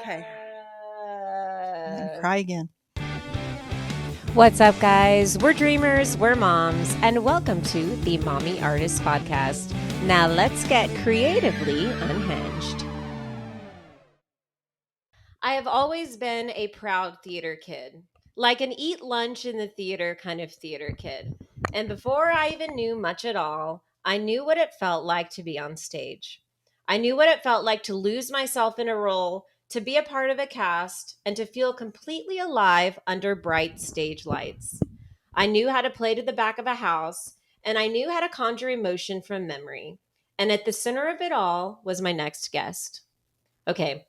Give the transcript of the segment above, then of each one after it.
Okay. Cry again. What's up, guys? We're dreamers, we're moms, and welcome to the Mommy Artist Podcast. Now let's get creatively unhinged. I have always been a proud theater kid, like an eat lunch in the theater kind of theater kid. And before I even knew much at all, I knew what it felt like to be on stage. I knew what it felt like to lose myself in a role, to be a part of a cast, and to feel completely alive under bright stage lights. I knew how to play to the back of a house, and I knew how to conjure emotion from memory. And at the center of it all was my next guest. Okay,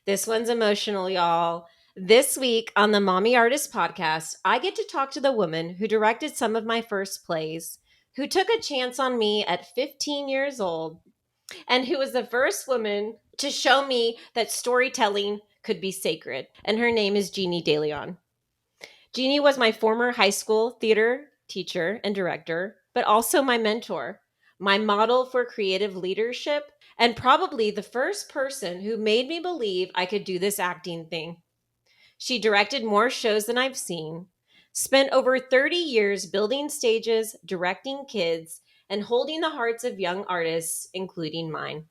this one's emotional, y'all. This week on the Mommy Artist Podcast, I get to talk to the woman who directed some of my first plays, who took a chance on me at 15 years old, and who was the first woman to show me that storytelling could be sacred. And her name is Jeanie De Leon. Jeanie was my former high school theater teacher and director, but also my mentor, my model for creative leadership, and probably the first person who made me believe I could do this acting thing. She directed more shows than I've seen, spent over 30 years building stages, directing kids, and holding the hearts of young artists, including mine.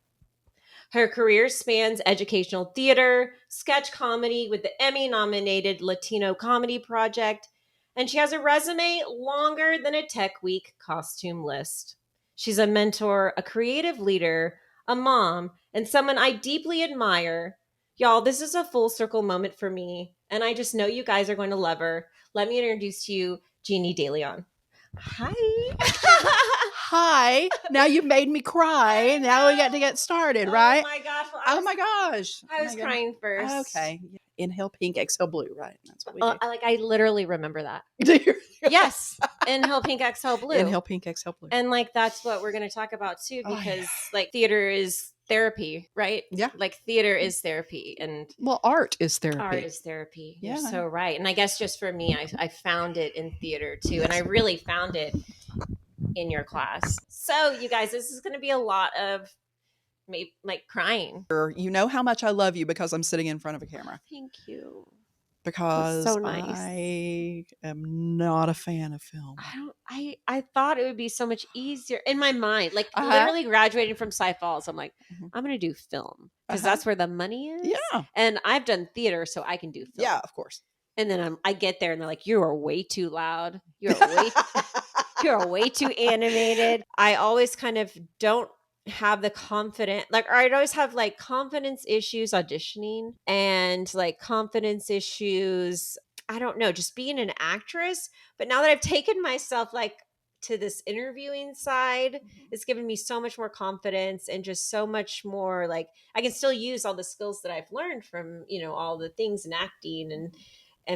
Her career spans educational theater, sketch comedy with the Emmy-nominated Latino Comedy Project, and she has a resume longer than a Tech Week costume list. She's a mentor, a creative leader, a mom, and someone I deeply admire. Y'all, this is a full circle moment for me, and I just know you guys are going to love her. Let me introduce to you Jeanie De Leon. Hi. Hi. Now you made me cry. Now we got to get started, right? Oh my gosh. Well, Oh my gosh. I was crying first. Okay. Inhale pink, exhale blue, right? That's what we do. I literally remember that. Do you? Yes. Inhale pink, exhale blue. Inhale pink, exhale blue. And that's what we're going to talk about too, because theater is therapy, right? Yeah. Theater is therapy, and art is therapy. Art is therapy. Yeah. You're so right. And I guess just for me, I found it in theater too. Yes. And I really found it in your class. So you guys, this is going to be a lot of maybe crying. You know how much I love you because I'm sitting in front of a camera. Thank you. Because so nice. I am not a fan of film. I thought it would be so much easier in my mind. Literally graduating from Cy Falls, I'm like, I'm going to do film because that's where the money is. Yeah. And I've done theater, so I can do film. Yeah, of course. And then I get there and they're like, you are way too loud. You're way too animated. I always kind of don't have the confidence, I'd always have confidence issues auditioning and confidence issues. I don't know, just being an actress. But now that I've taken myself to this interviewing side, it's given me so much more confidence and just so much more I can still use all the skills that I've learned from, all the things in acting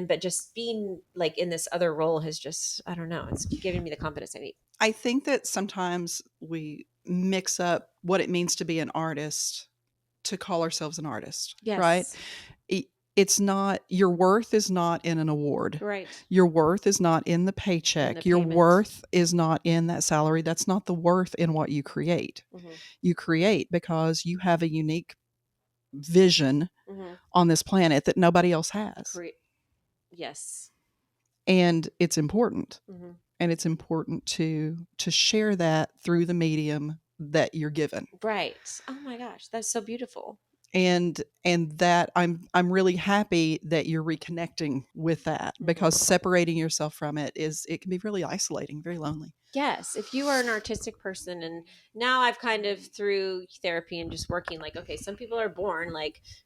but just being in this other role has just, I don't know, it's giving me the confidence I need. I think that sometimes we mix up what it means to be an artist to call ourselves an artist. Yes. Right? It's not, your worth is not in an award. Right. Your worth is not in the paycheck. Your worth is not in that salary. That's not the worth in what you create. Mm-hmm. You create because you have a unique vision on this planet that nobody else has. Yes. And it's important. Mm-hmm. And it's important to share that through the medium that you're given. Right. Oh my gosh, that's so beautiful. And that I'm really happy that you're reconnecting with that, because separating yourself from it can be really isolating, very lonely. Yes. If you are an artistic person, and now I've kind of through therapy and just working, okay, some people are born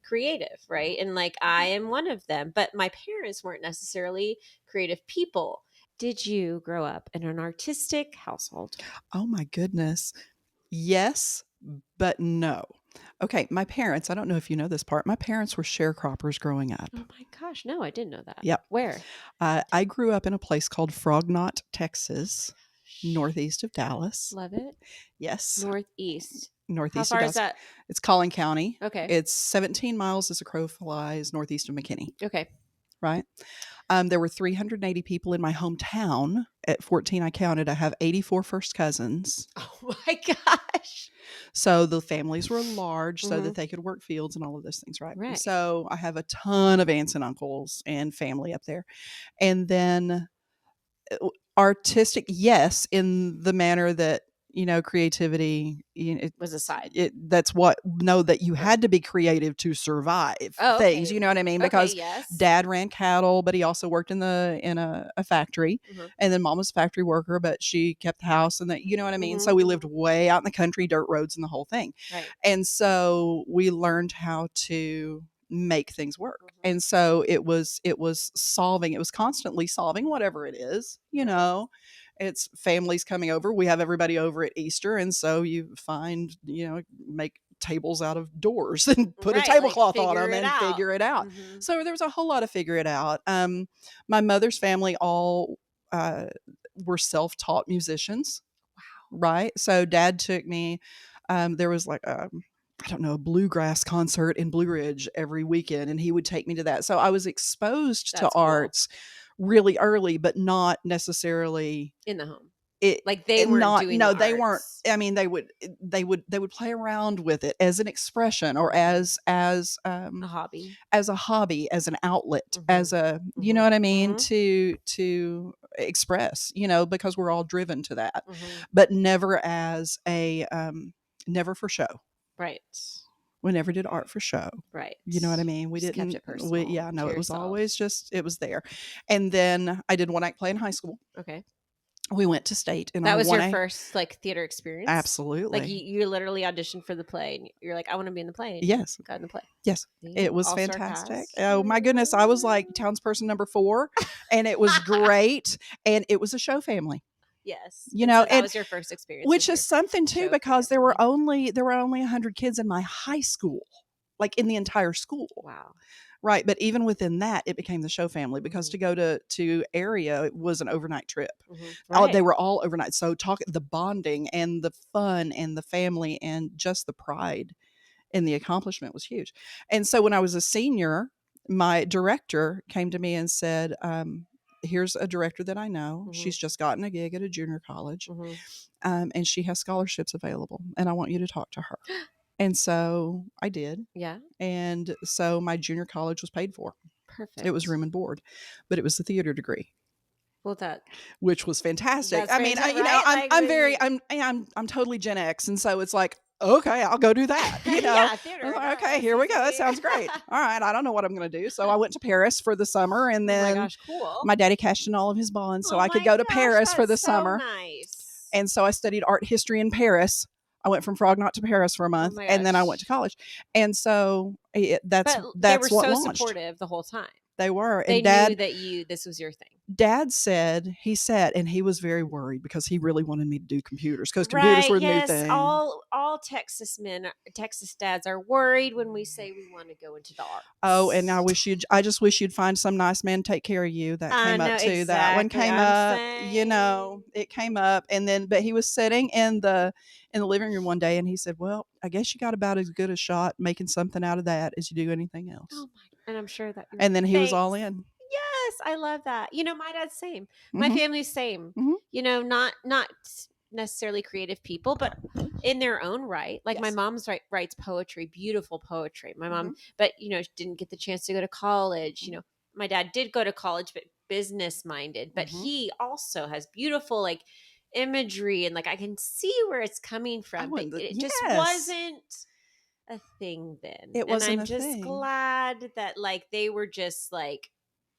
creative, right? And I am one of them, but my parents weren't necessarily creative people. Did you grow up in an artistic household? Oh my goodness. Yes, but no. Okay, my parents, I don't know if you know this part, my parents were sharecroppers growing up. Oh my gosh, no, I didn't know that. Yep. Where? I grew up in a place called Frog Knot, Texas, northeast of Dallas. Love it. Yes. Northeast. Northeast How far of Dallas. Is that? It's Collin County. Okay. It's 17 miles as a crow flies northeast of McKinney. Okay. Right? There were 380 people in my hometown. At 14, I counted. I have 84 first cousins. Oh my gosh. So the families were large so that they could work fields and all of those things, right? Right. So I have a ton of aunts and uncles and family up there. And then artistic, yes, in the manner that, creativity, Was a side. that's what, no, that you had to be creative to survive Oh, things, okay. you know what I mean? Okay, Because yes. dad ran cattle, but he also worked in a factory. And then mom was a factory worker, but she kept the house, and that, you know what I mean? So we lived way out in the country, dirt roads and the whole thing. Right. And so we learned how to make things work. And so it was solving, it was constantly solving whatever it is, it's families coming over. We have everybody over at Easter, and so you find, make tables out of doors and put a Right, like tablecloth on figure them it and out. figure it out. So there was a whole lot of figure it out. My mother's family all were self-taught musicians. Wow. Right? So dad took me, there was like I don't know, a bluegrass concert in Blue Ridge every weekend, and he would take me to that. So I was exposed to That's cool. arts really early, but not necessarily In the home. it. Like they weren't Not doing no, the they weren't. arts. I mean, they would play around with it as an expression, or as A hobby. as a hobby, as an outlet, as a, you know what I mean, to express, because we're all driven to that, but never as a never for show. Right. We never did art for show. Right. You know what I mean? We Just kept didn't. it personal Yeah, no, to it was yourself. always just, it was there. And then I did one act play in high school. Okay. We went to state, and That was your 1A. first like theater experience? Absolutely. Like you literally auditioned for the play and you're like, I want to be in the play. Yes. Got in the play. Yes. It was All-star fantastic. cast. Oh my goodness. I was like townsperson number 4, and it was great. And it was a show family. Yes. You And know, so that and was your first experience. which is something too, show because there were family. only 100 kids in my high school, like in the entire school. Wow. Right. But even within that, it became the show family, because to go to area, it was an overnight trip. Right. They were all overnight. So talk the bonding and the fun and the family and just the pride and the accomplishment was huge. And so when I was a senior, my director came to me and said, here's a director that I know. She's just gotten a gig at a junior college, and she has scholarships available, and I want you to talk to her. And so I did. Yeah. And so my junior college was paid for. Perfect. It was room and board, but it was the theater degree. Well, which was fantastic. That's I mean, fantastic, right? I'm totally Gen X, and so it's like, okay, I'll go do that. Yeah, theater. I was like, okay, here we go. That sounds great. All right, I don't know what I'm going to do, so I went to Paris for the summer, and Oh my then gosh, cool. my daddy cashed in all of his bonds, so Oh I could my go to gosh, Paris for the that's so summer. nice. And so I studied art history in Paris. I went from Frognaut to Paris for a month, my and then I went gosh. to college. And so that's But they were what so launched. supportive the whole time. They were. They And Dad knew that this was your thing. Dad said, and he was very worried because he really wanted me to do computers, because computers Right, were the new yes. thing. All Texas dads are worried when we say we want to go into the arts. Oh, and I just wish you'd find some nice man to take care of you. That came up too. Exactly, That one came up, saying. it came up. And then, but he was sitting in the living room one day, and he said, well, I guess you got about as good a shot making something out of that as you do anything else. Oh my, and I'm sure that and then he was all in. Yes, I love that. My dad's same. My family's same. Not necessarily creative people, but in their own right. Like my mom's writes poetry, beautiful poetry. My mom, but didn't get the chance to go to college. My dad did go to college, but business minded. But he also has beautiful like imagery, and like I can see where it's coming from. But it just wasn't a thing then. It wasn't and I'm a just thing. glad that like they were just like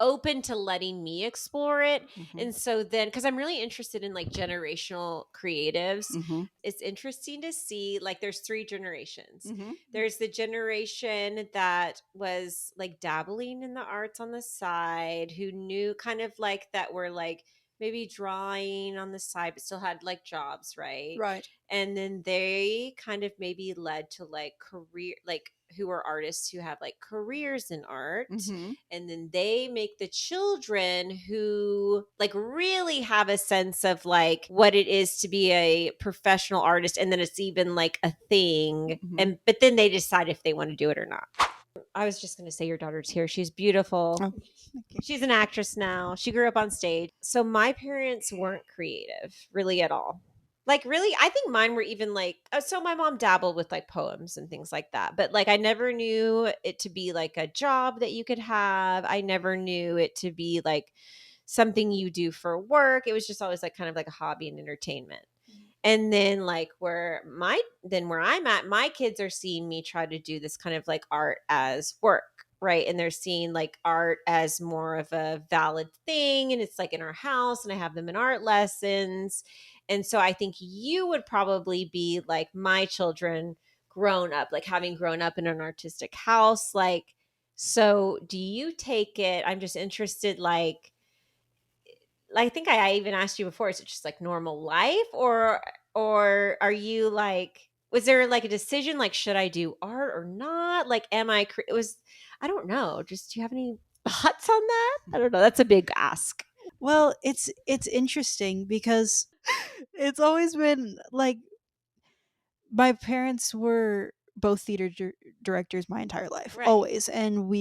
open to letting me explore it. And so then, because I'm really interested in like generational creatives, it's interesting to see like there's 3 generations. There's the generation that was like dabbling in the arts on the side, who knew kind of like that were like maybe drawing on the side but still had like jobs, right? And then they kind of maybe led to like career, like who are artists who have like careers in art. And then they make the children who like really have a sense of like what it is to be a professional artist, and then it's even like a thing. But then they decide if they want to do it or not. I was just going to say your daughter's here. She's beautiful. Oh, thank you. She's an actress now. She grew up on stage. So my parents weren't creative really at all. Like, really, I think mine were even like so my mom dabbled with like poems and things like that, but like I never knew it to be like a job that you could have. I never knew it to be like something you do for work. It was just always like kind of like a hobby and entertainment. And then like where I'm at, my kids are seeing me try to do this kind of like art as work, right? And they're seeing like art as more of a valid thing, and it's like in our house, and I have them in art lessons. And so I think you would probably be like my children grown up, like having grown up in an artistic house. Like, so do you take it? I'm just interested, like I think I even asked you before, is it just like normal life, or are you like, was there like a decision like should I do art or not? Like am I it was, I don't know. Just do you have any thoughts on that? I don't know. That's a big ask. Well, it's interesting because it's always been like my parents were both theater directors my entire life, Right. always, and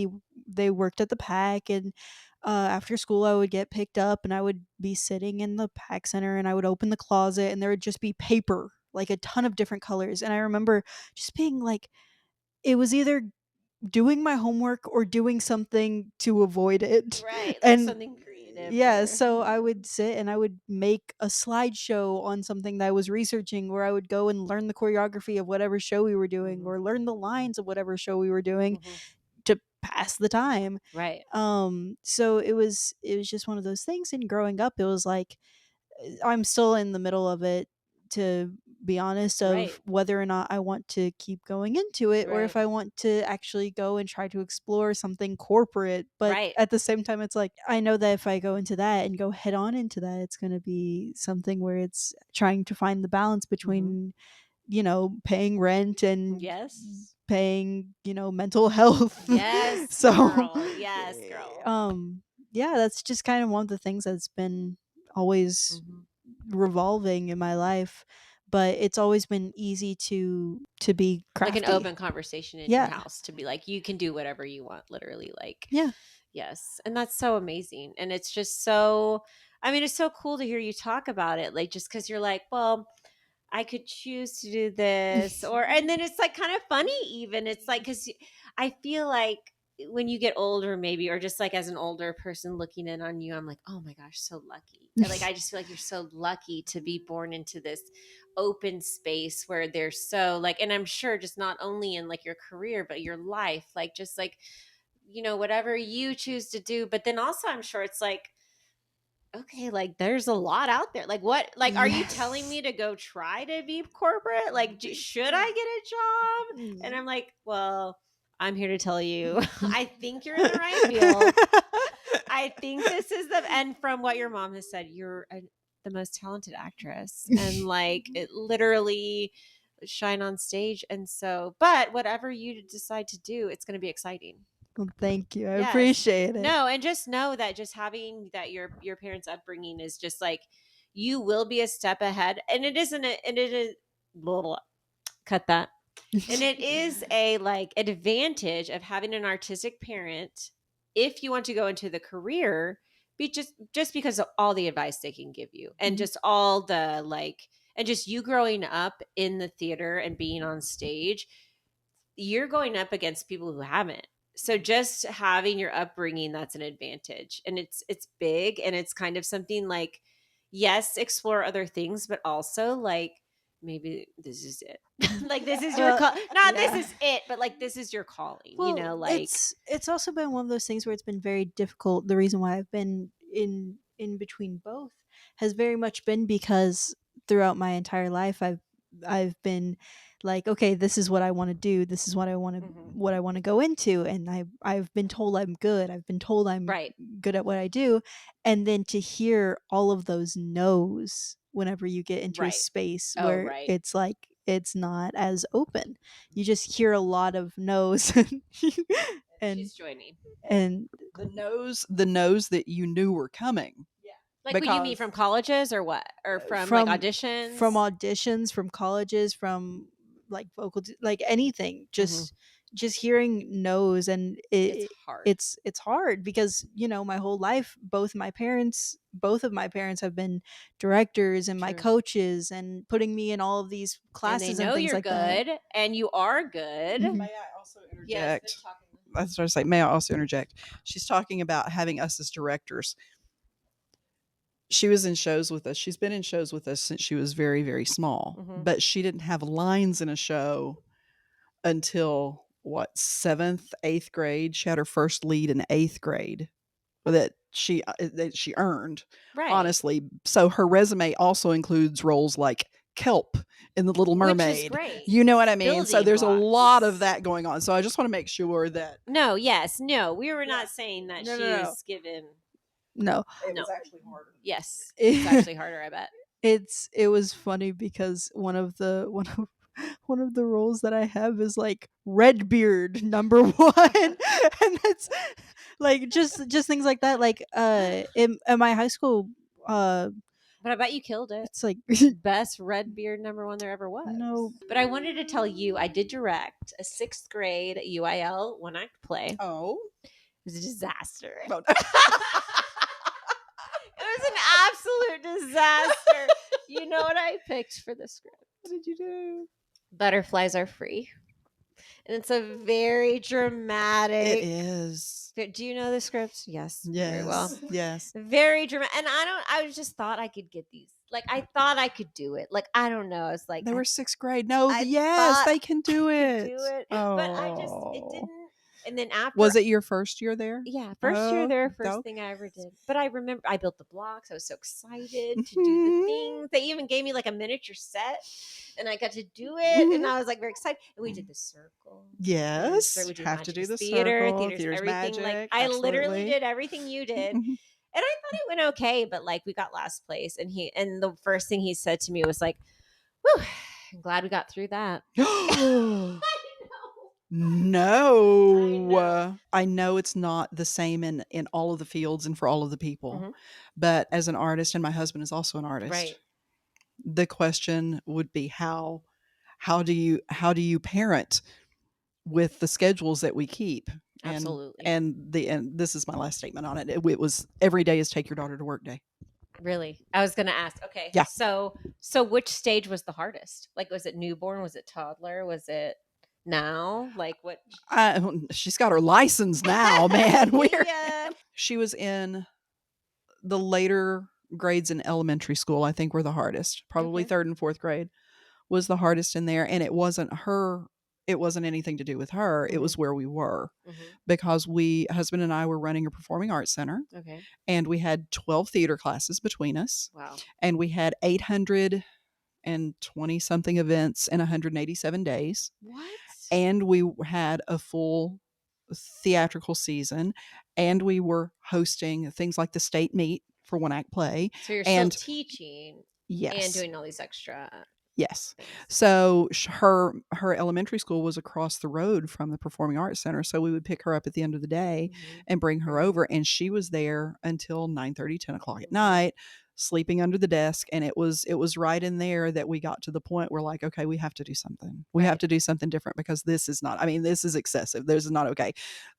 they worked at the pack, and after school I would get picked up and I would be sitting in the pack center and I would open the closet and there would just be paper, like a ton of different colors, and I remember just being like, it was either doing my homework or doing something to avoid it. Right. Like And something creative yeah, or so I would sit and I would make a slideshow on something that I was researching, where I would go and learn the choreography of whatever show we were doing Mhm. or learn the lines of whatever show we were doing Mhm. to pass the time. Right. So it was just one of those things, and growing up it was like, I'm still in the middle of it, to be honest, Right. of whether or not I want to keep going into it or if Right. I want to actually go and try to explore something corporate. But Right. at the same time, it's like, I know that if I go into that and go head on into that, it's going to be something where it's trying to find the balance Mhm. between, paying rent and Yes. paying, mental health. Yes, So, girl. Yes, girl. yeah, that's just kind of one of the things that's been always Mhm. revolving in my life, but it's always been easy to be Like an crafty. open conversation in your Yeah. house to be like, you can do whatever you want, literally. Like, Yeah. yes. And that's so amazing. And it's just so, I mean, it's so cool to hear you talk about it. Like, just because you're like, well, I could choose to do this, or and then it's like kind of funny even. It's like cuz I feel like when you get older maybe, or just like as an older person looking in on you, I'm like, "Oh my gosh, so lucky." Like I just feel like you're so lucky to be born into this open space where there's so like, and I'm sure just not only in like your career but your life, like just like whatever you choose to do, but then also I'm sure it's like, okay, like there's a lot out there. Like what, like are you telling Yes. me to go try to be corporate? Like should I get a job? And I'm like, well, I'm here to tell you I think you're in the right field. I think this is the, and from what your mom has said, you're the most talented actress, and like it literally shine on stage. And so, but whatever you decide to do, it's going to be exciting. Well, thank you. I Yes. appreciate it. No, and just know that just having that your parents' upbringing is just like you will be a step ahead, and it isn't a, and it is blah, blah, cut that. And it is a like advantage of having an artistic parent if you want to go into the career, be just because of all the advice they can give you, and Mhm. just all the like, and just you growing up in the theater and being on stage, you're going up against people who haven't. So just having your upbringing, that's an advantage. And it's big, and it's kind of something like, yes, explore other things, but also like maybe this is it. Like this is your Well, call. Not this yeah. is it, but like this is your calling, Well, like it's also been one of those things where it's been very difficult. The reason why I've been in between both has very much been because throughout my entire life I've been like, okay, this is what I want to do. This is Mhm. what I want to go into, and I've been told I'm good. I've been told I'm Right. good at what I do, and then to hear all of those no's whenever you get into a Right. space Oh, where right. it's like it's not as open, you just hear a lot of no's. and and She's joining. and The no's that you knew were coming Like what you mean, because from colleges or what? Or from like from auditions? auditions, from colleges, from like like anything, Mhm. just just hearing no's, and It's hard. it's hard because, my whole life both of my parents have been directors and my True. coaches and putting me in all of these And classes they know and things you're like that. good, and you are good. Mhm. May I also Yes, interject? That's what I was say. May I also interject? She's talking about having us as directors. She was in shows with us. She's been in shows with us since she was very, very small. Mhm. But she didn't have lines in a show until what, 7th, 8th grade. She had her first lead in 8th grade that she earned, Right. honestly. So her resume also includes roles like Kelp in The Little Which is Mermaid. great. You know what I mean? So Building there's a lot blocks. of that going on. So I just want to make sure that No, yes, no. We were not saying that No, she no, no. is given. No. it No. was actually harder. Yes, it's actually harder, I bet. It was funny because one of the roles that I have is like Redbeard number 1, and it's like just things like that. Like in my high school, But I bet you killed it. it's like Best red beard number 1 there ever was. no. But I wanted to tell you, I did direct a 6th grade UIL one-act play. Oh. It was a disaster. Well, It was an absolute disaster. You know what I picked for the script? what did you do? Butterflies Are Free. And it's a very dramatic. It is. Do you know the script? Yes. Yes. Very well. Yes. Very dramatic. And I just thought I could get these. Like, I thought I could do it. Like, I don't know. It's like They were 6th grade. No, I yes, thought they can do I it. could do it. Oh. But it didn't. And then after. Was it your first year there? Yeah, first year there, first dope. thing I ever did. But I remember I built the blocks. I was so excited to do Mhm. the things. They even gave me like a miniature set, and I got to do it, and I was like very excited. And we did the circle. Yes. We did Have to do the theater, circle. theater's everything. Magic. Like I literally Absolutely. did everything you did. Mhm. And I thought it went okay, but like we got last place, and the first thing he said to me was like, "Whew, I'm glad we got through that." No. I know it's not the same in all of the fields and for all of the people. Mhm. But as an artist, and my husband is also an artist, Right. the question would be how do you parent with the schedules that we keep? Absolutely. And this is my last statement on it. It was every day is take your daughter to work day. Really? I was going to ask. Okay. Yeah. So which stage was the hardest? Like, was it newborn? Was it toddler? Was it now? Like, what? She's got her license now, man. Yeah. She was in the later grades in elementary school, I think, were the hardest. Probably Okay. 3rd and 4th grade was the hardest in there. And it wasn't anything to do with her. It was where we were. Because husband and I were running a performing arts center. Okay. And we had 12 theater classes between us. Wow. And we had 820 something events in 187 days. What? And we had a full theatrical season, and we were hosting things like the state meet for one act play. So you're and still teaching yes, and doing all these extra yes. things. So her elementary school was across the road from the Performing Arts Center, so we would pick her up at the end of the day and bring her over, and she was there until 9:30, 10 o'clock at night, sleeping under the desk. And it was right in there that we got to the point where, like, okay, we have to do something. We have to do something different, because this is not, this is excessive. This is not okay.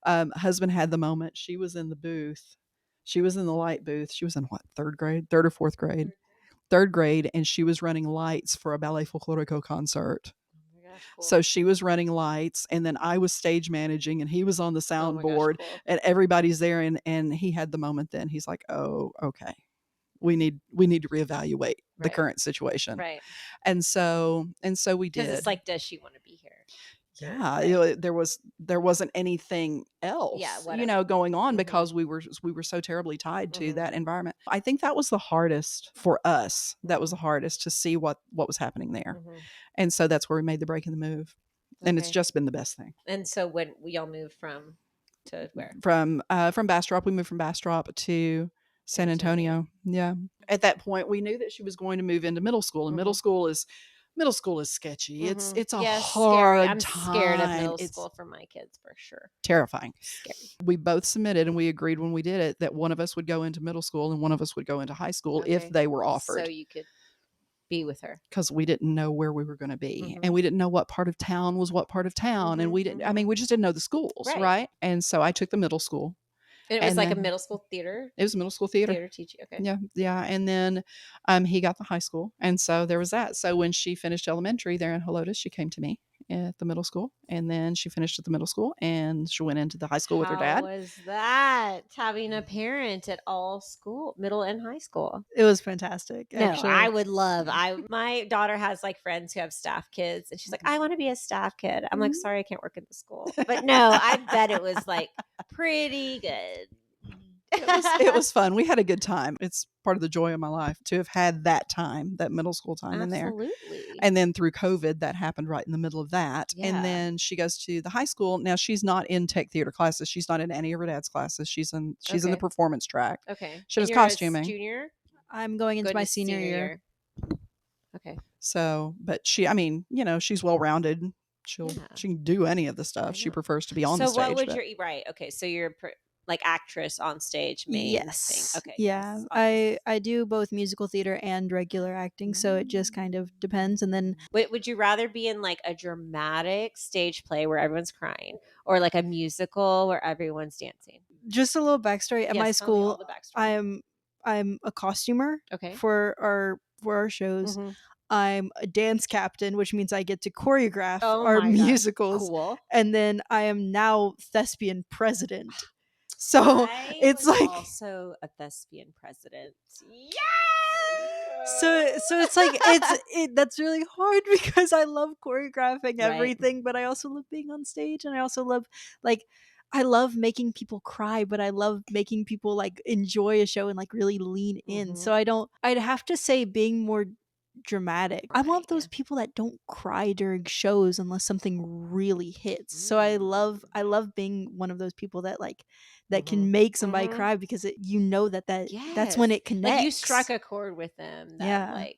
Husband had the moment. She was in the booth. She was in the light booth. She was in what, 3rd grade? 3rd or 4th grade? 3rd grade, and she was running lights for a Ballet Folklorico concert. Oh my gosh, cool. So she was running lights, and then I was stage managing, and he was on the soundboard, cool. and everybody's there. And he had the moment. Then he's like, "Oh, okay, we need to reevaluate the current situation." Right. And so we did. Because it's like, does she want to be here? Yeah, there wasn't anything else, going on, because we were so terribly tied to that environment. I think that was the hardest for us. That was the hardest, to see what was happening there. And so that's where we made the break in the move. And it's just been the best thing. And so when we all moved to where? From Bastrop, we moved from Bastrop to San Antonio. Yeah. At that point, we knew that she was going to move into middle school, and middle school is sketchy. It's a hard scary. I'm time. Scared of middle school for my kids, for sure. Terrifying. Scary. We both submitted, and we agreed when we did it that one of us would go into middle school and one of us would go into high school if they were offered. So you could be with her because we didn't know where we were going to be, and we didn't know what part of town was what part of town, and we didn't. I mean, we just didn't know the schools, right? And so I took the middle school. And it was like a middle school theater? It was middle school theater. Theater teaching, okay. Yeah, yeah. And then he got the high school. And so there was that. So when she finished elementary there in Helotes, she came to me at the middle school. And then she finished at the middle school and she went into the high school with her dad. How was that, having a parent at all school, middle and high school? It was fantastic, actually. No, I would love. My daughter has like friends who have staff kids, and she's like, I want to be a staff kid. I'm like, sorry, I can't work in the school. But no, I bet it was like pretty good. It was fun. We had a good time. It's part of the joy of my life to have had that time, that middle school time in there. Absolutely. And then through COVID, that happened right in the middle of that. Yeah. And then she goes to the high school. Now she's not in tech theater classes. She's not in any of her dad's classes. She's in the performance track. Okay. She does costuming. Junior? I'm going into my senior year. Okay. So, but she, I mean, you know, she's well rounded. She can do any of the stuff. She prefers to be on the stage. So what would your right? Okay, so you're like actress on stage, main thing. Okay. Yeah. Yes, I do both musical theater and regular acting, so it just kind of depends. And then would you rather be in like a dramatic stage play where everyone's crying, or like a musical where everyone's dancing? Just a little backstory. At my school, I'm a costumer okay. for our shows. I'm a dance captain, which means I get to choreograph our musicals. Cool. And then I am now thespian president. So it's like also a thespian president. Yeah. So it's like that's really hard because I love choreographing everything, but I also love being on stage, and I also love I love making people cry, but I love making people like enjoy a show and like really lean in. So I'd have to say being more dramatic. I'm one of those people that don't cry during shows unless something really hits. So I love being one of those people that that can make somebody cry because you know that's when it connects. Like you struck a chord with them. That,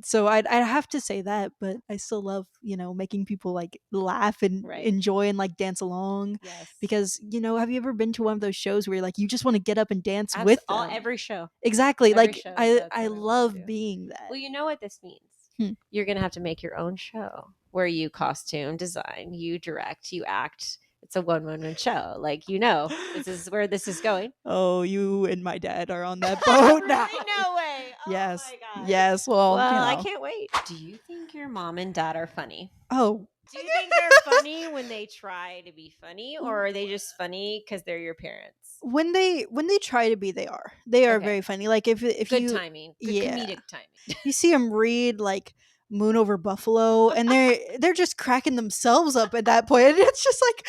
so I'd have to say that, but I still love, you know, making people like laugh and enjoy and like dance along. Yes. Because, you know, have you ever been to one of those shows where like you just want to get up and dance with them? Every show. Exactly. Like I love being that. Well, you know what this means. You're going to have to make your own show where you costume design, you direct, you act. It's a one-woman show. Like, you know, this is where this is going. Oh, you and my dad are on that boat now. No way. Oh yes. my God. Yes. Well, you know. I can't wait. Do you think your mom and dad are funny? Oh. Do you think they're funny when they try to be funny, or are they just funny because they're your parents? When they try to be, they are very funny. Like if good you timing, good comedic timing. You see them read like Moon Over Buffalo, and they're just cracking themselves up at that point. And it's just like,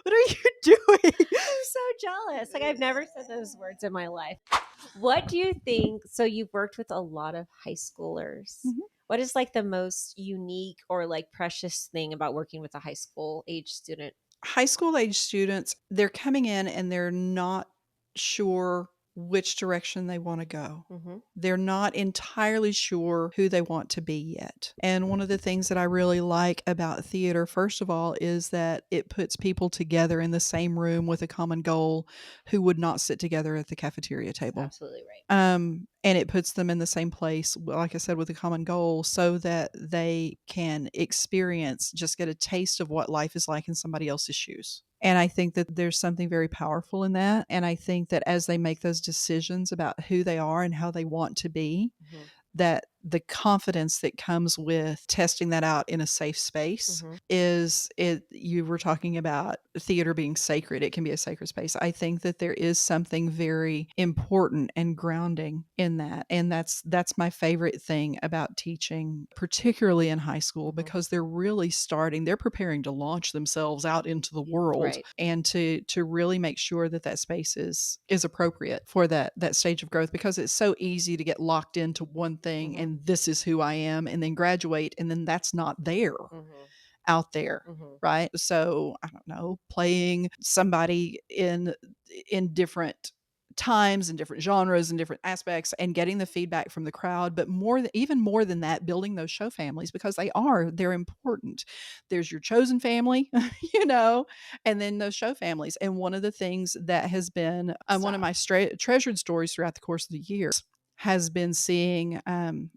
what are you doing? I'm so jealous. Like I've never said those words in my life. What do you think? So you've worked with a lot of high schoolers. What is like the most unique or like precious thing about working with a high school age student? High school age students, they're coming in and they're not sure which direction they want to go. They're not entirely sure who they want to be yet. And one of the things that I really like about theater, first of all, is that it puts people together in the same room with a common goal who would not sit together at the cafeteria table. That's absolutely right. And it puts them in the same place, like I said, with a common goal so that they can experience, just get a taste of what life is like in somebody else's shoes. And I think that there's something very powerful in that. And I think that as they make those decisions about who they are and how they want to be, that the confidence that comes with testing that out in a safe space is it. You were talking about theater being sacred. It can be a sacred space. I think that there is something very important and grounding in that. And that's my favorite thing about teaching, particularly in high school, because they're really they're preparing to launch themselves out into the world and to really make sure that that space is appropriate for that stage of growth, because it's so easy to get locked into one thing and this is who I am, and then graduate, and then that's not there out there, right? So I don't know, playing somebody in different times and different genres and different aspects and getting the feedback from the crowd, but even more than that, building those show families, because they're important. There's your chosen family, you know, and then those show families. And one of the things that has been one of my treasured stories throughout the course of the year has been seeing,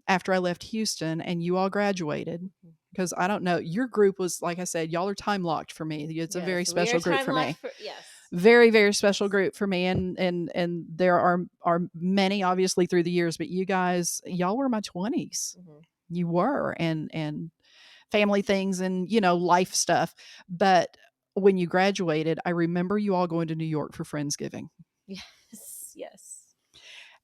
after I left Houston and you all graduated, because I don't know, your group was, like I said, y'all are time locked for me. It's a very Yes, we are special group time for me. locked yes. Very, very special group for me. And there are many obviously through the years, but you guys, y'all were my 20s. You were, and family things and, life stuff. But when you graduated, I remember you all going to New York for Friendsgiving. Yes, yes.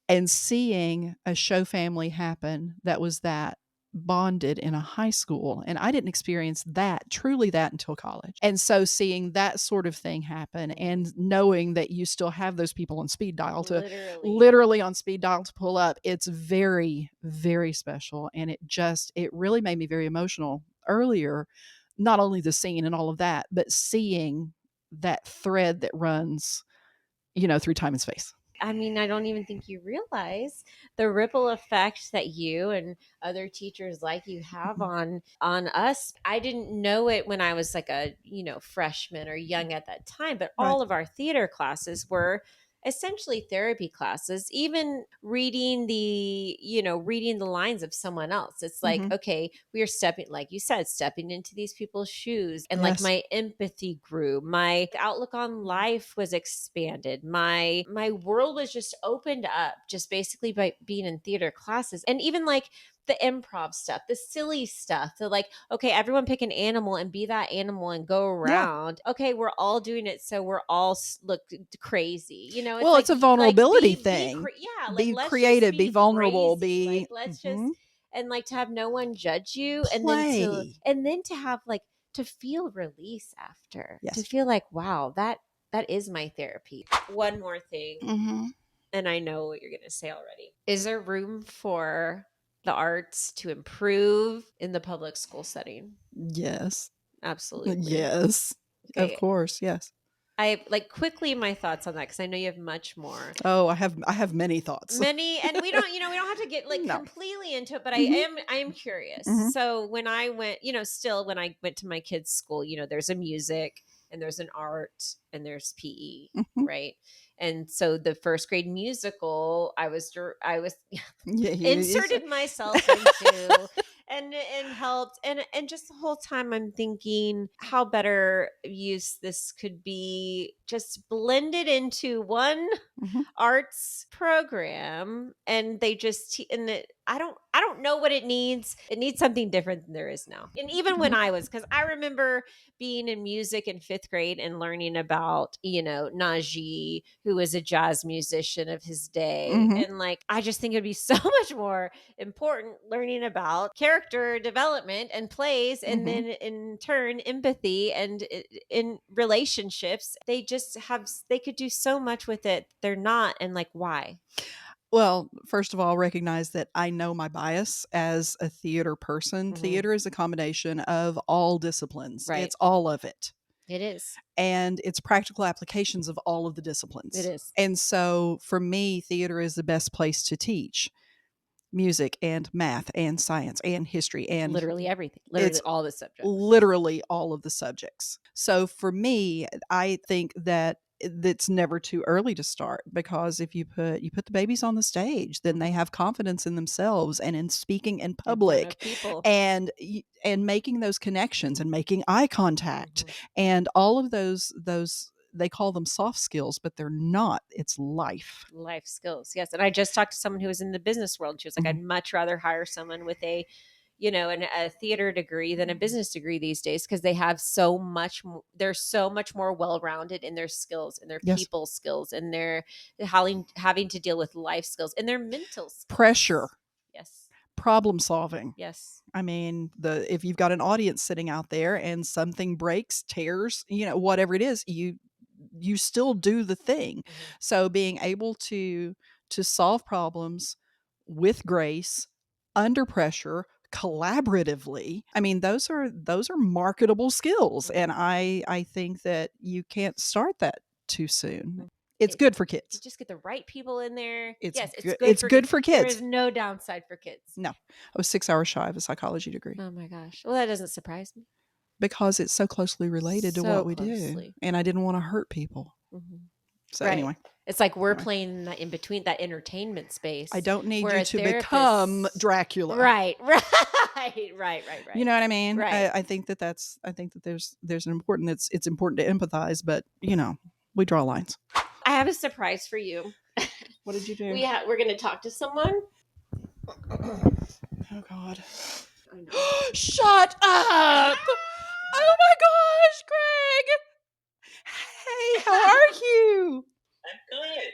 And seeing a show family happen that was that bonded in a high school. And I didn't experience truly that until college. And so seeing that sort of thing happen and knowing that you still have those people on speed dial literally on speed dial to pull up, it's very, very special. And it really made me very emotional earlier, not only the scene and all of that, but seeing that thread that runs, through time and space. I mean, I don't even think you realize the ripple effect that you and other teachers like you have on us. I didn't know it when I was like a, freshman or young at that time, but all of our theater classes were essentially therapy classes. Even reading the lines of someone else, it's like, okay, we are stepping, like you said, stepping into these people's shoes, and like my empathy grew, my outlook on life was expanded, my world was just opened up just basically by being in theater classes. And even like the improv stuff, the silly stuff, the like, okay, everyone pick an animal and be that animal and go around. Yeah. Okay, we're all doing it, so we're all look crazy. It's a vulnerability thing. Be let's creative, be be vulnerable, crazy. be like let's just and like to have no one judge you, play. and then to have like to feel release after. Yes. To feel like, wow, that is my therapy. One more thing, and I know what you're going to say already. Is there room for the arts to improve in the public school setting? Yes. Absolutely. Yes. Okay. Of course. Yes. I like quickly my thoughts on that, because I know you have much more. Oh, I have many thoughts. Many, and we don't have to get like completely into it, but I am curious. So when I went, still when I went to my kids' school, there's a music and there's an art and there's PE, right? And so the first grade musical, I was inserted myself into and helped, and just the whole time I'm thinking how better use this could be, just blended into one arts program, and they just I don't know what it needs. It needs something different than there is now. And even when I was, because I remember being in music in 5th grade and learning about, Najee, who was a jazz musician of his day. And like, I just think it'd be so much more important learning about character development and plays, and then in turn, empathy and in relationships. They could do so much with it. They're not. And like, why? Well, first of all, recognize that I know my bias as a theater person. Theater is a combination of all disciplines. Right. It's all of it. It is. And it's practical applications of all of the disciplines. It is. And so for me, theater is the best place to teach music and math and science and history and literally everything. Literally all the subjects. Literally all of the subjects. So for me, I think that it's never too early to start, because if you put the babies on the stage, then they have confidence in themselves and in speaking in public and making those connections and making eye contact and all of those they call them soft skills, but they're not. It's life skills. Yes. And I just talked to someone who was in the business world. She was like, I'd much rather hire someone with a theater degree than a business degree these days, because they have they're so much more well-rounded in their skills and their people skills and their having to deal with life skills and their mental skills. Pressure. Yes. Problem solving. Yes. I mean, if you've got an audience sitting out there and something breaks, tears, whatever it is, you still do the thing. So being able to solve problems with grace, under pressure, collaboratively, I mean, those are marketable skills. And I think that you can't start that too soon. It's good for kids. You just get the right people in there. It's good for kids. There is no downside for kids. No. I was 6 hours shy of a psychology degree. Oh my gosh. Well, that doesn't surprise me. Because it's so closely related to what we do. And I didn't want to hurt people. So anyway. It's like we're playing in that in between, that entertainment space. I don't need you to become Dracula. Right. You know what I mean? Right. I think that there's an important, it's important to empathize, but we draw lines. I have a surprise for you. What did you do? We're going to talk to someone. Oh God. Shut up. Oh my gosh, Greg. Hey, how are you? I'm good.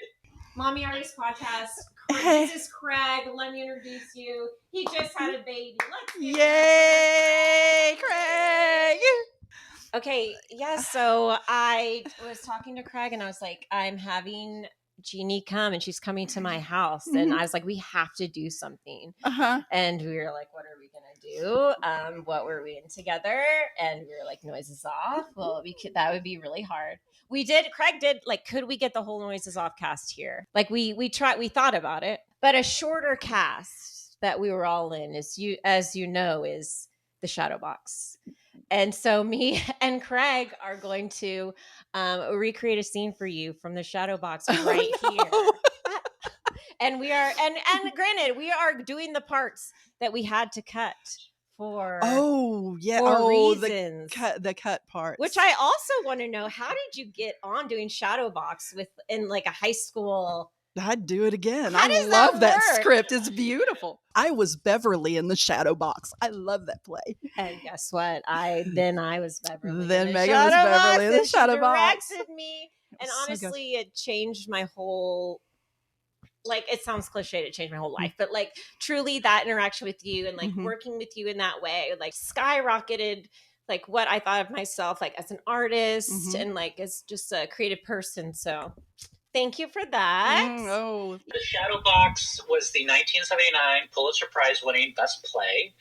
Mommy Artist Podcast. This is Craig. Let me introduce you. He just had a baby. Yay, Craig. Okay, so I was talking to Craig and I was like, I'm having Jeanie come and she's coming to my house. And I was like, we have to do something. And we were like, what are we going to do? What were we in together? And we were like, noises off. Well, that would be really hard. Craig did, like, could we get the whole noises off cast here? Like we thought about it, but a shorter cast that we were all in is, as you know, is the Shadow Box. And so me and Craig are going to recreate a scene for you from the Shadow Box right here. And we are, and granted, we are doing the parts that we had to cut for reasons. The cut parts. Which I also want to know, how did you get on doing Shadow Box in like a high school? I'd do it again. I love that script. It's beautiful. I was Beverly in the Shadow Box. I love that play. And guess what? I was Beverly. Then Meghan was Beverly in the Shadow Box. She directed me. And honestly, it changed my whole, like, it sounds cliche to change my whole life, but like truly that interaction with you and like working with you in that way, like skyrocketed like what I thought of myself, like as an artist and like as just a creative person. So thank you for that. The Shadow Box was the 1979 Pulitzer Prize winning Best Play.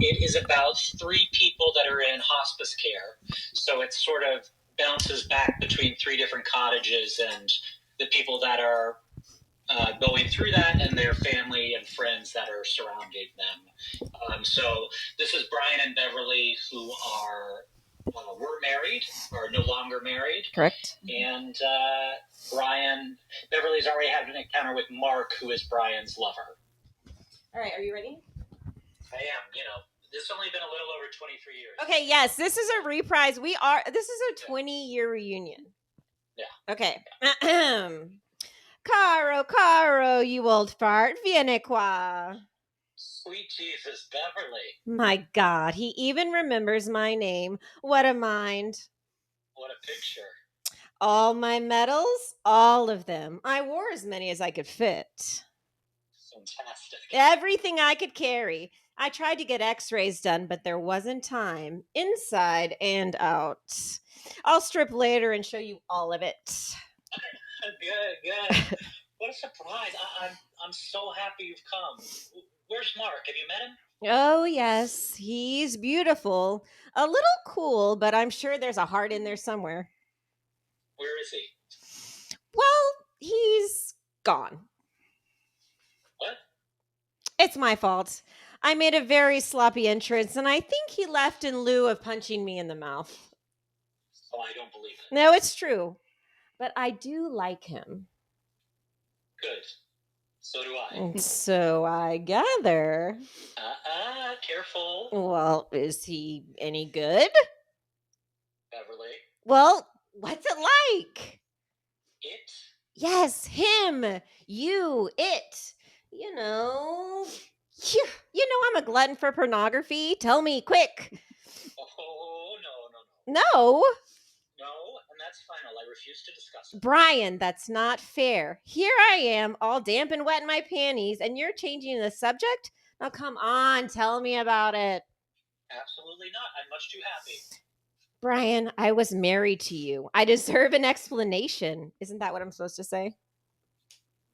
It is about 3 people that are in hospice care. So it sort of bounces back between 3 different cottages and the people that are going through that and their family and friends that are surrounding them. So this is Brian and Beverly, who were married or no longer married. Correct. And Beverly's already had an encounter with Mark, who is Brian's lover. All right, are you ready? I am. This has only been a little over 23 years. Okay, yes, this is a reprise. This is a 20-year reunion. Yeah. Okay. Caro, you old fart, viene qua. Sweet Jesus, Beverly. My God, he even remembers my name. What a mind. What a picture. All my medals, all of them. I wore as many as I could fit. Fantastic. Everything I could carry. I tried to get x-rays done, but there wasn't time. Inside and out. I'll strip later and show you all of it. Good. What a surprise. I'm so happy you've come. Where's Mark? Have you met him? Oh, yes. He's beautiful. A little cool, but I'm sure there's a heart in there somewhere. Where is he? Well, he's gone. What? It's my fault. I made a very sloppy entrance, and I think he left in lieu of punching me in the mouth. Oh, I don't believe it. No, it's true. But I do like him. Good. So do I. So I gather. Careful. Well, is he any good? Beverly. Well, what's it like? It? Yes, him. You, it. You know I'm a glutton for pornography. Tell me, quick. Oh, no. No? No, and that's final. I refuse to discuss it. Brian, that's not fair. Here I am, all damp and wet in my panties, and you're changing the subject? Now, come on, tell me about it. Absolutely not. I'm much too happy. Brian, I was married to you. I deserve an explanation. Isn't that what I'm supposed to say?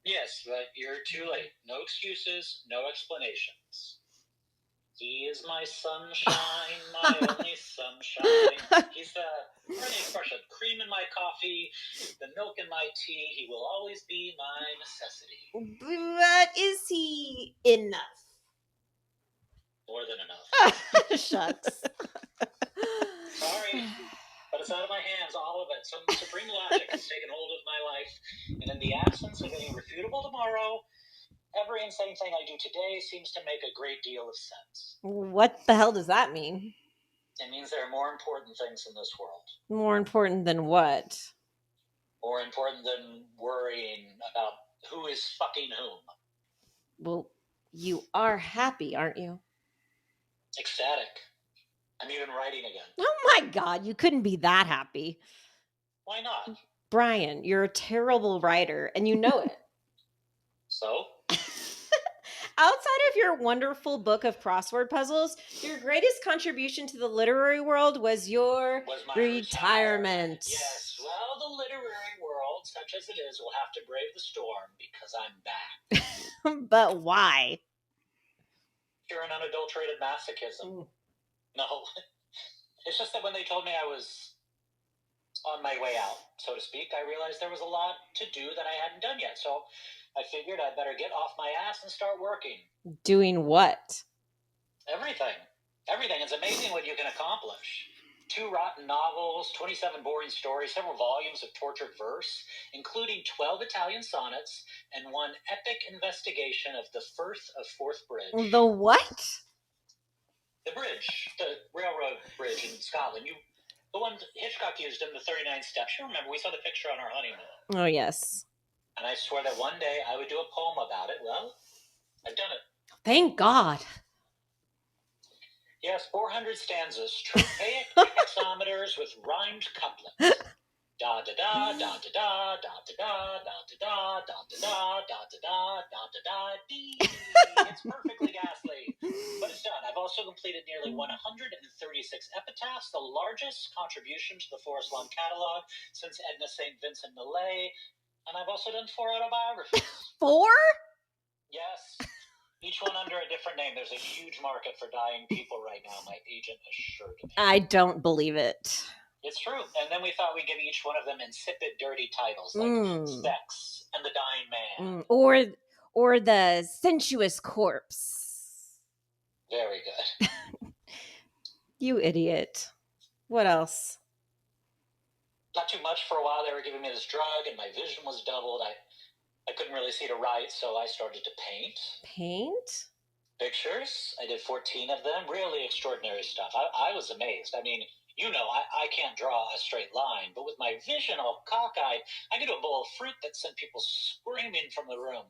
Yes, but you're too late. No excuses, no explanations. He is my sunshine, my only sunshine. He's the running expression. Cream in my coffee, the milk in my tea. He will always be my necessity. But is he enough? More than enough. Shucks. Sorry. But it's out of my hands, all of it. Some supreme logic has taken hold of my life. And in the absence of any refutable tomorrow, every insane thing I do today seems to make a great deal of sense. What the hell does that mean? It means there are more important things in this world. More important than what? More important than worrying about who is fucking whom. Well, you are happy, aren't you? Ecstatic. I'm even writing again. Oh my God, you couldn't be that happy. Why not? Brian, you're a terrible writer, and you know it. So? Outside of your wonderful book of crossword puzzles, your greatest contribution to the literary world was your retirement. Yes, well, the literary world, such as it is, will have to brave the storm because I'm back. But why? Pure and unadulterated masochism. No. It's just that when they told me I was on my way out, so to speak, I realized there was a lot to do that I hadn't done yet. So I figured I'd better get off my ass and start working. Doing what? Everything. Everything. It's amazing what you can accomplish. 2 rotten novels, 27 boring stories, several volumes of tortured verse, including 12 Italian sonnets, and 1 epic investigation of the Firth of Forth Bridge. The what? The bridge. The railroad bridge in Scotland. The one Hitchcock used in the 39 Steps. You remember, we saw the picture on our honeymoon. Oh, yes. And I swore that one day I would do a poem about it. Well, I've done it. Thank God. Yes, 400 stanzas, trochaic hexameters with rhymed couplets. Da da da da da da da da da da da da da da da da da da da dee. It's perfectly ghastly, but it's done. I've also completed nearly 136 epitaphs, the largest contribution to the Forest Lawn catalog since Edna St. Vincent Millay, and I've also done 4 autobiographies. 4? Yes. Each one under a different name. There's a huge market for dying people right now. My agent assured me. I don't believe it. It's true. And then we thought we'd give each one of them insipid, dirty titles like Sex and the Dying Man. Or the Sensuous Corpse. Very good. You idiot. What else? Not too much for a while. They were giving me this drug and my vision was doubled. I couldn't really see to write, so I started to paint. Paint? Pictures. I did 14 of them. Really extraordinary stuff. I was amazed. I mean, you know, I can't draw a straight line, but with my vision all cockeyed, I could do a bowl of fruit that sent people screaming from the room.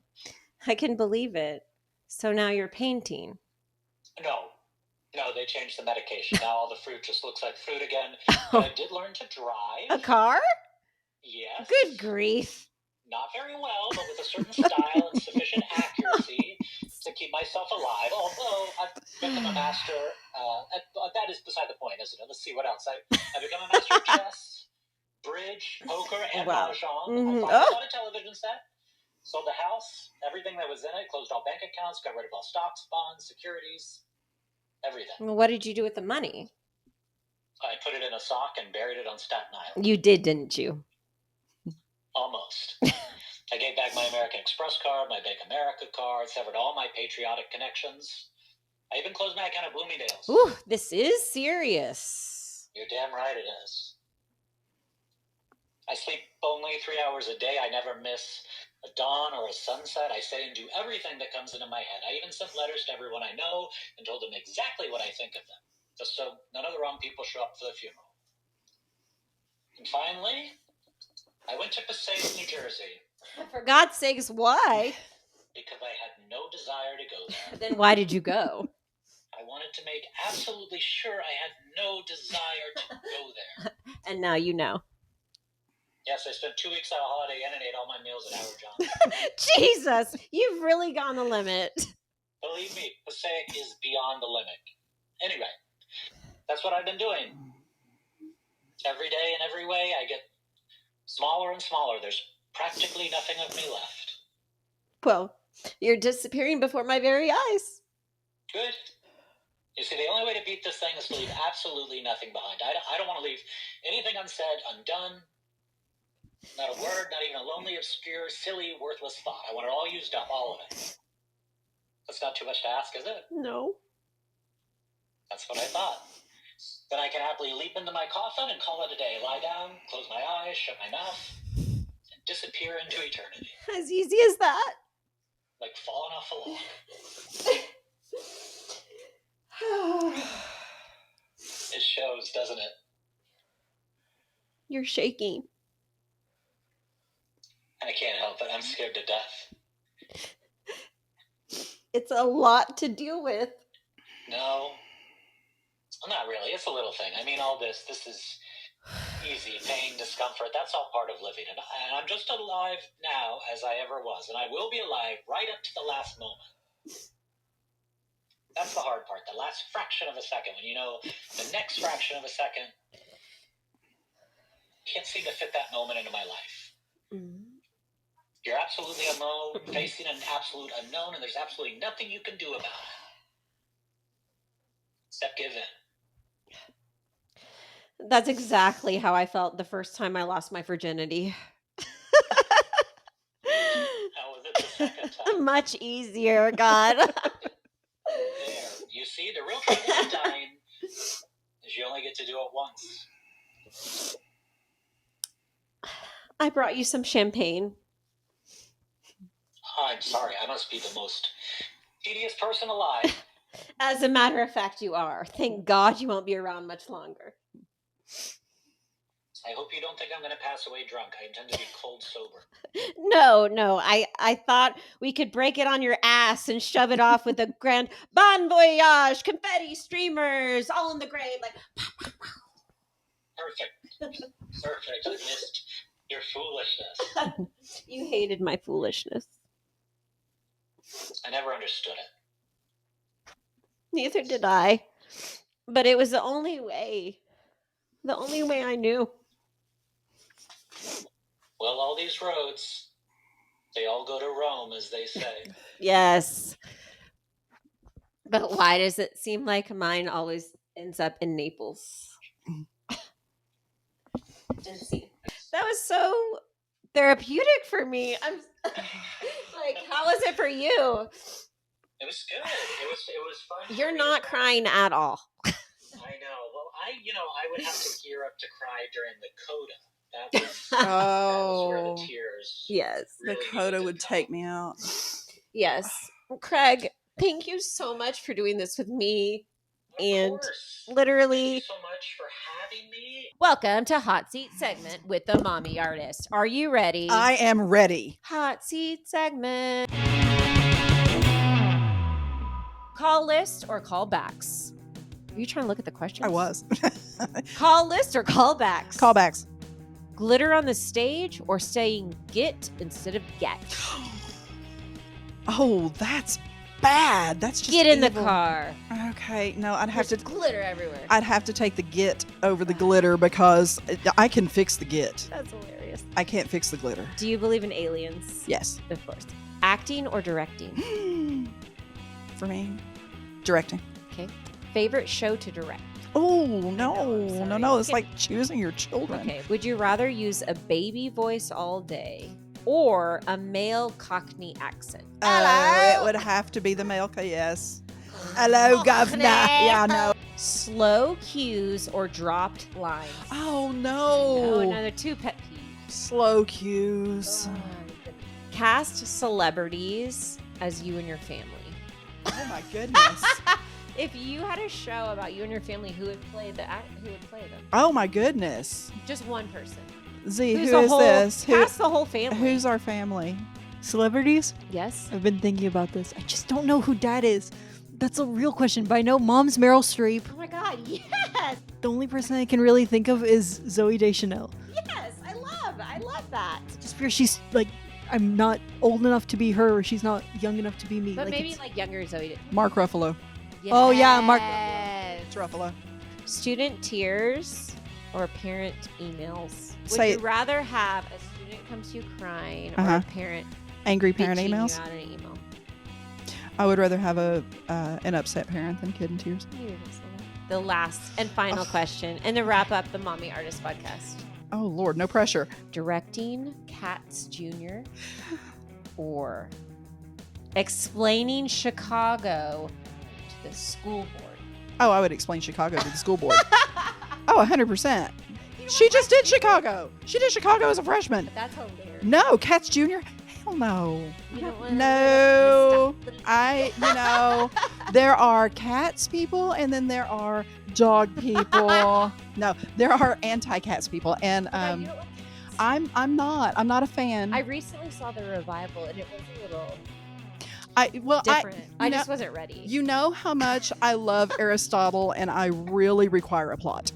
I can believe it. So now you're painting. No, they changed the medication. Now all the fruit just looks like fruit again. But I did learn to drive. A car? Yes. Good grief. Not very well, but with a certain style and sufficient accuracy to keep myself alive. Although I've become a master, that is beside the point, isn't it? Let's see what else. I've become a master of chess, bridge, poker, and mahjong. I finally bought a television set, sold the house, everything that was in it, closed all bank accounts, got rid of all stocks, bonds, securities, everything. Well, what did you do with the money? I put it in a sock and buried it on Staten Island. You did, didn't you? Almost. I gave back my American Express card, my Bank America card, severed all my patriotic connections. I even closed my account at Bloomingdale's. Ooh, this is serious. You're damn right it is. I sleep only 3 hours a day. I never miss a dawn or a sunset. I say and do everything that comes into my head. I even sent letters to everyone I know and told them exactly what I think of them, just so none of the wrong people show up for the funeral. And finally, I went to Passaic, New Jersey. For God's sakes, why? Because I had no desire to go there. Then why did you go? I wanted to make absolutely sure I had no desire to go there. And now you know. Yes, I spent 2 weeks at a Holiday Inn and ate all my meals at Howard John's. Jesus, you've really gone the limit. Believe me, Passaic is beyond the limit. Anyway, that's what I've been doing. Every day in every way, I get smaller and smaller. There's practically nothing of me left. Well, you're disappearing before my very eyes. Good. You see, the only way to beat this thing is to leave absolutely nothing behind. I don't want to leave anything unsaid, undone. Not a word, not even a lonely, obscure, silly, worthless thought. I want it all used up, all of it. That's not too much to ask, is it? No. That's what I thought. Then I can happily leap into my coffin and call it a day. Lie down, close my eyes, shut my mouth, and disappear into eternity. As easy as that. Like falling off a log. It shows, doesn't it? You're shaking. I can't help it. I'm scared to death. It's a lot to deal with. No. Not really. It's a little thing. I mean, all this is easy, pain, discomfort. That's all part of living. And I'm just alive now as I ever was. And I will be alive right up to the last moment. That's the hard part. The last fraction of a second. When you know the next fraction of a second, can't seem to fit that moment into my life. Mm-hmm. You're absolutely alone, facing an absolute unknown, and there's absolutely nothing you can do about it. Except give in. That's exactly how I felt the first time I lost my virginity. How was it the second time? Much easier, God. There. You see, the real trouble with dying is you only get to do it once. I brought you some champagne. Oh, I'm sorry. I must be the most tedious person alive. As a matter of fact, you are. Thank God you won't be around much longer. I hope you don't think I'm going to pass away drunk. I intend to be cold sober. No. I thought we could break it on your ass and shove it off with a grand bon voyage, confetti, streamers, all in the grave. Like, Perfect. I missed your foolishness. You hated my foolishness. I never understood it. Neither did I. But it was the only way. The only way I knew. Well, all these roads, they all go to Rome, as they say. Yes. But why does it seem like mine always ends up in Naples? And see. That was so therapeutic for me. I'm like, how was it for you? It was good. It was fun. You're not crying at all. I know. Well, I would have to gear up to cry during the coda. That was where the tears. Yes. Really the coda would take me out. Yes. Craig, thank you so much for doing this with me. And literally, thank you so much for having me. Welcome to Hot Seat segment with the mommy artist. Are you ready? I am ready. Hot Seat segment. Call list or callbacks? Are you trying to look at the questions? I was. Call list or callbacks? Callbacks. Glitter on the stage or saying get instead of get? Oh, that's bad. That's just get in evil. The car. Okay, no, I'd have There's to glitter everywhere. I'd have to take the get over the glitter because I can fix the get. That's hilarious. I can't fix the glitter. Do you believe in aliens? Yes. Of course. Acting or directing? For me, directing. Okay. Favorite show to direct? Oh, no. It's like choosing your children. Okay. Would you rather use a baby voice all day or a male Cockney accent? Hello. It would have to be the male. Yes. Hello, governor. Yeah, no. Slow cues or dropped lines? Oh, no. Oh, another two pet peeves. Slow cues. Cast celebrities as you and your family. Oh, my goodness. If you had a show about you and your family, who would play them? Oh, my goodness. Just one person. Z, who is this? Cast the whole family. Who's our family? Celebrities? Yes. I've been thinking about this. I just don't know who dad is. That's a real question, but I know mom's Meryl Streep. Oh my God, yes! The only person I can really think of is Zooey Deschanel. Yes, I love that. Just because she's like, I'm not old enough to be her, or she's not young enough to be me. But like maybe like younger Zoe. Mark Ruffalo. Yes. Oh yeah, Mark. It's Ruffalo. Student tears or parent emails? Say Would you rather have a student come to you crying or a parent angry parent emails? You out an email? I would rather have an upset parent than kid in tears. The last and final question, and to wrap up the Mommy Artist podcast. Oh Lord, no pressure. Directing Cats Jr. or explaining Chicago to the school board? Oh, I would explain Chicago to the school board. Oh, 100%. She just did Chicago. She did Chicago as a freshman. That's hilarious. No, Cats Jr. Hell no. There are Cats people and then there are dog people. No, there are anti-Cats people, and I'm not a fan. I recently saw the revival and it was a little different. I just wasn't ready. You know how much I love Aristotle, and I really require a plot.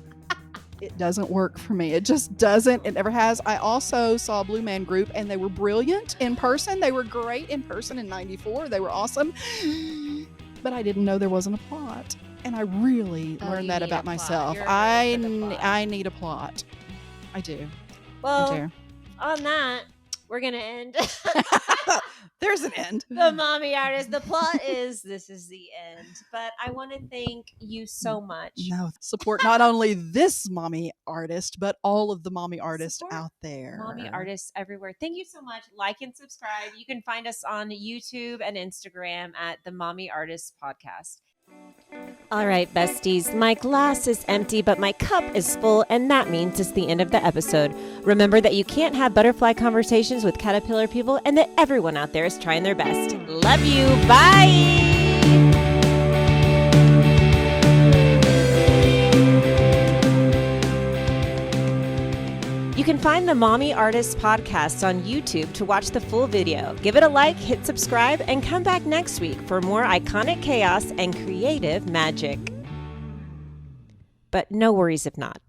It doesn't work for me. It just doesn't. It never has. I also saw Blue Man Group, and they were brilliant in person. They were great in person in '94. They were awesome. But I didn't know there wasn't a plot. And I really learned that about myself. I need a plot. I do. Well, I do. On that, we're going to end. There's an end. The Mommy Artist. The plot is this is the end. But I want to thank you so much. No, support not only this mommy artist, but all of the mommy artists out there. Mommy artists everywhere. Thank you so much. Like and subscribe. You can find us on YouTube and Instagram at the Mommy Artists Podcast. All right, besties, my glass is empty, but my cup is full, and that means it's the end of the episode. Remember that you can't have butterfly conversations with caterpillar people, and that everyone out there is trying their best. Love you. Bye. You can find the Mommy Artists Podcast on YouTube to watch the full video. Give it a like, hit subscribe, and come back next week for more iconic chaos and creative magic. But no worries if not.